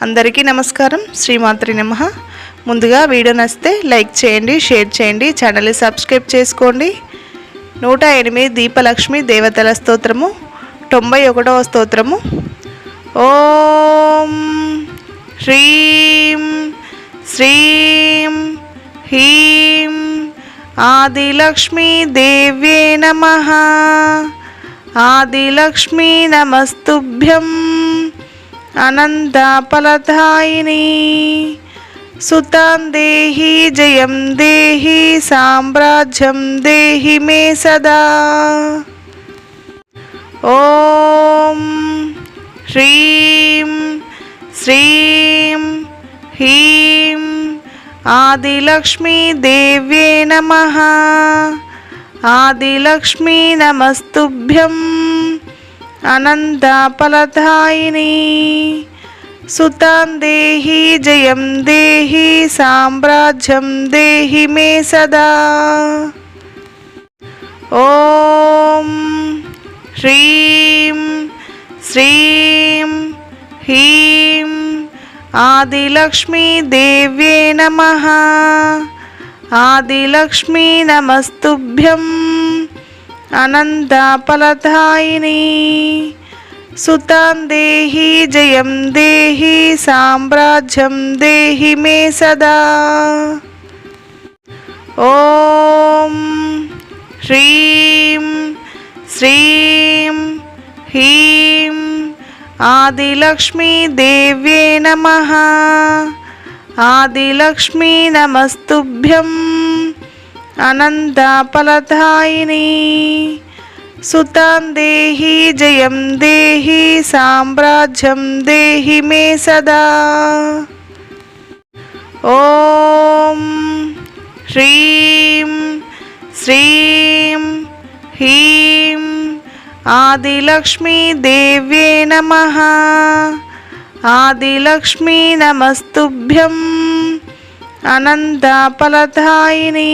అందరికీ నమస్కారం. శ్రీమాత్రి నమః. ముందుగా వీడియో నచ్చితే లైక్ చేయండి, షేర్ చేయండి, ఛానల్ని సబ్స్క్రైబ్ చేసుకోండి. 108 దీపలక్ష్మి దేవతల స్తోత్రము 91వ స్తోత్రము. ఓం హ్రీం శ్రీం హ్రీం ఆదిలక్ష్మీ దేవ్యే నమః. ఆదిలక్ష్మీ నమస్తుభ్యం. అనంతఫలదాయిని సుతాం దేహి జయం దేహి సామ్రాజ్యం దేహి మే సదా. ఓం హ్రీం శ్రీం హ్రీం ఆదిలక్ష్మీ దేవ్యే నమః. ఆదిలక్ష్మీ నమస్తుభ్యం. అనంతఫలదాయిని సుతాం దేహి జయం దేహి సామ్రాజ్యం దేహి మే సదా. ఓం హ్రీం శ్రీం హ్రీం ఆదిలక్ష్మీ దేవ్యే నమః. ఆదిలక్ష్మీ నమస్తుభ్యం. అనంతఫలదాయిని సుతాం దేహి జయం దేహి సామ్రాజ్యం దేహి మే సదా. ఓం హ్రీం శ్రీం హ్రీం ఆదిలక్ష్మీ దేవ్యే నమః. ఆదిలక్ష్మీ నమస్తుభ్యం. అనంతఫలదాయిని సుతాం దేహి జయం దేహి సామ్రాజ్యం దేహి మే సదా. ఓం హ్రీం శ్రీం హ్రీం ఆదిలక్ష్మీ దేవ్యే నమః. ఆదిలక్ష్మీ నమస్తుభ్యం. అనంతఫలదాయిని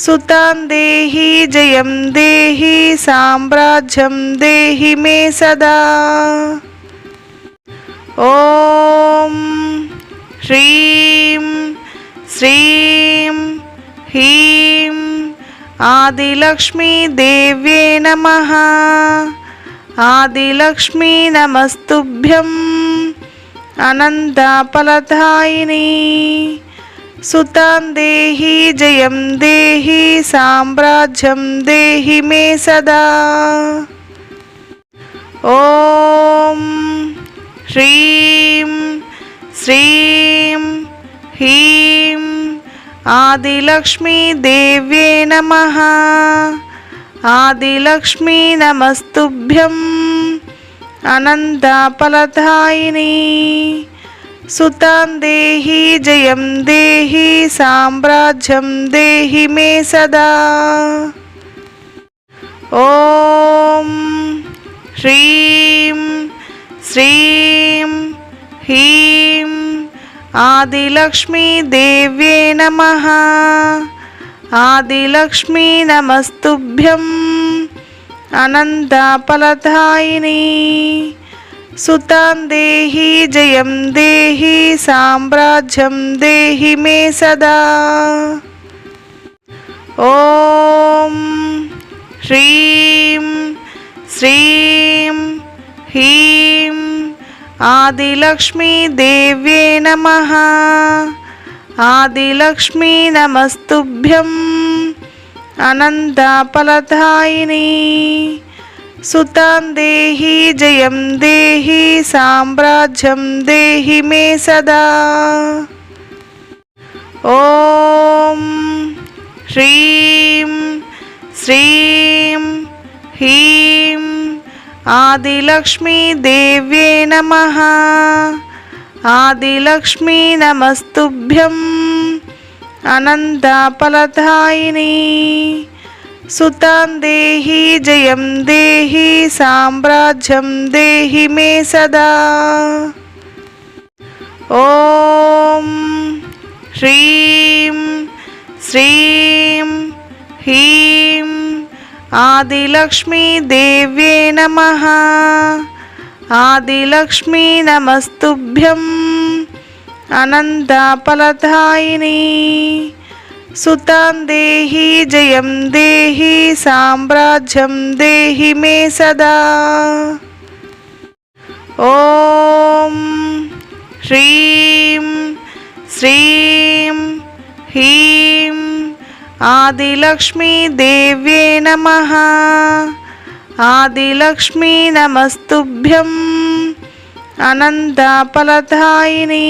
సుతాం దేహి జయం దేహి సామ్రాజ్యం దేహి మే సదా. ఓం హ్రీం శ్రీం హ్రీం ఆదిలక్ష్మీ దేవ్యే నమః. ఆదిలక్ష్మీ నమస్తుభ్యం. అనంతఫలదాయిని సుతాం దేహి జయం దేహి సామ్రాజ్యం దేహి మే సదా. ఓం హ్రీం శ్రీం హ్రీం ఆదిలక్ష్మీ దేవ్యే నమః. ఆదిలక్ష్మీ నమస్తుభ్యం. అనంతఫలదాయిని సుతాం దేహి జయం దేహి సామ్రాజ్యం దేహి మే సదా. ఓం హ్రీం శ్రీం హ్రీం ఆదిలక్ష్మీ దేవ్యే నమః. ఆదిలక్ష్మీ నమస్తుభ్యం. అనంతఫలదాయిని సుతాం దేహి జయం దేహి సామ్రాజ్యం దేహి మే సదా. ఓం హ్రీం శ్రీం హ్రీం ఆదిలక్ష్మీ దేవ్యే నమః. ఆదిలక్ష్మీ నమస్తుభ్యం. అనంతఫలదాయిని సుతాం దేహి జయం దేహి సామ్రాజ్యం దేహి మే సదా. ఓం హ్రీం శ్రీం హ్రీం ఆదిలక్ష్మీ దేవ్యే నమః. ఆదిలక్ష్మీ నమస్తుభ్యం. అనంతఫలదాయిని సుతాం దేహి జయం దేహి సామ్రాజ్యం దేహి మే సదా. ఓం హ్రీం శ్రీం హ్రీం ఆదిలక్ష్మీ దేవ్యే నమః. आदिलक्ष्मी नमस्तुभ्यं अनन्ताफलदायिनी सुतां देहि जयं देहि साम्राज्यं देहि मे सदा। ॐ ह्रीं श्रीं ह्रीं आदिलक्ष्मी देव्ये नमः। आदिलक्ष्मी नमस्तुभ्यं अनन्ताफलदायिनी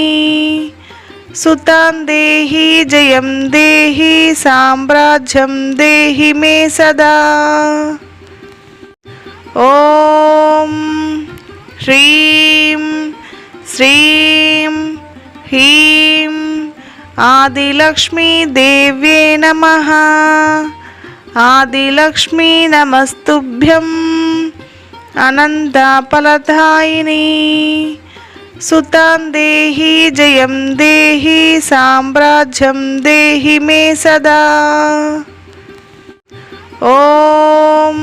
सुतां देहि जयं देहि साम्राज्यं देहि मे सदा। ॐ ह्रीं श्रीं ह्रीं आदिलक्ष्मी देव्ये नमः। आदिलक्ष्मी नमस्तुभ्यं अनन्ताफलदायिनी सुतां देहि जयं देहि साम्राज्यं देहि मे सदा। ॐ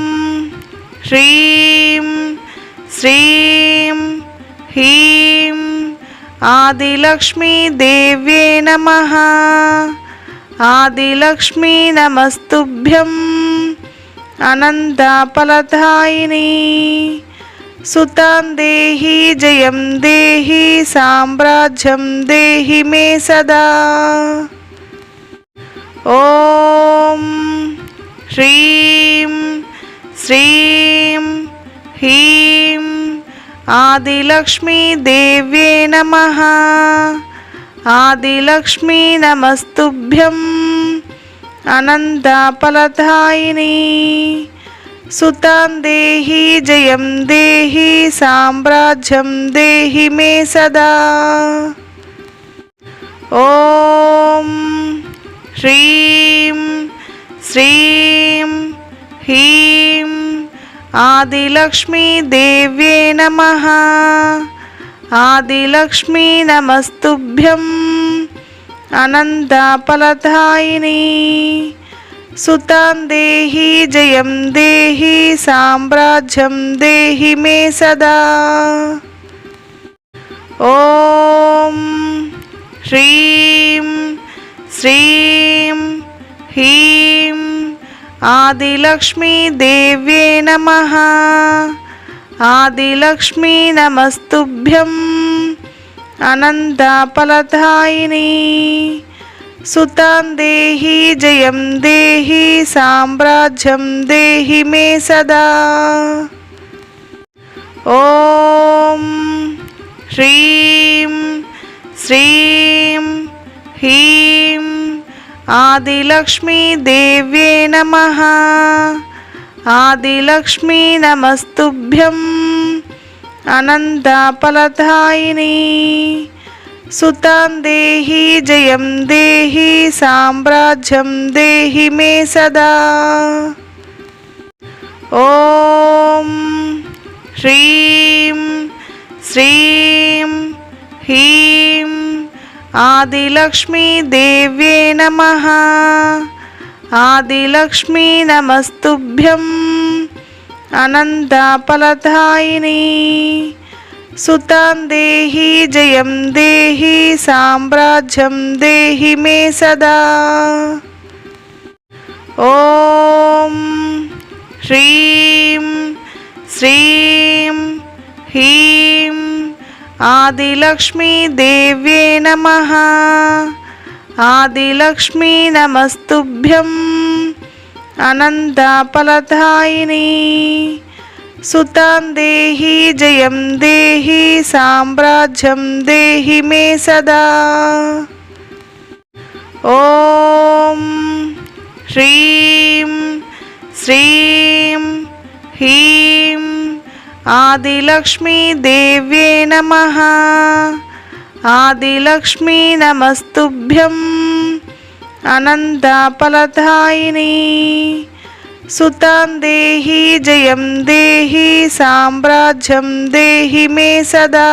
ह्रीं श्रीं ह्रीं आदिलक्ष्मी देव्ये नमः। आदिलक्ष्मी नमस्तुभ्यं अनन्ताफलदायिनी सुतां देहि जयं देहि साम्राज्यं देहि मे सदा। ॐ ह्रीं श्रीं ह्रीं आदिलक्ष्मी देव्ये नमः। आदिलक्ष्मी नमस्तुभ्यं अनन्ताफलदायिनी सुतां देहि जयं देहि साम्राज्यं देहि मे सदा। ॐ ह्रीं श्रीं ह्रीं आदिलक्ष्मी देव्ये नमः। आदिलक्ष्मी नमस्तुभ्यं अनन्ताफलदायिनी सुतां देहि जयं देहि साम्राज्यं देहि मे सदा। ॐ ह्रीं श्रीं ह्रीं आदिलक्ष्मी देव्ये नमः। आदिलक्ष्मी नमस्तुभ्यं अनन्ताफलदायिनी सुतां देहि जयं देहि साम्राज्यं देहि मे सदा। ॐ ह्रीं श्रीं ह्रीं आदिलक्ष्मी देव्ये नमः। आदिलक्ष्मी नमस्तुभ्यं अनन्ताफलदायिनी सुतां देहि जयं देहि साम्राज्यं देहि मे सदा। ॐ ह्रीं श्रीं ह्रीं आदिलक्ष्मी देव्ये नमः। आदिलक्ष्मी नमस्तुभ्यं अनन्ताफलदायिनी सुतां देहि जयं देहि साम्राज्यं देहि मे सदा। ॐ ह्रीं श्रीं ह्रीं आदिलक्ष्मी देव्ये नमः। आदिलक्ष्मी नमस्तुभ्यं अनन्ताफलदायिनी सुतां देहि जयं देहि साम्राज्यं देहि मे सदा। ॐ ह्रीं श्रीं ह्रीं आदिलक्ष्मी देव्ये नमः। आदिलक्ष्मी नमस्तुभ्यं अनन्ताफलदायिनी सुतां देहि जयं देहि साम्राज्यं देहि मे सदा।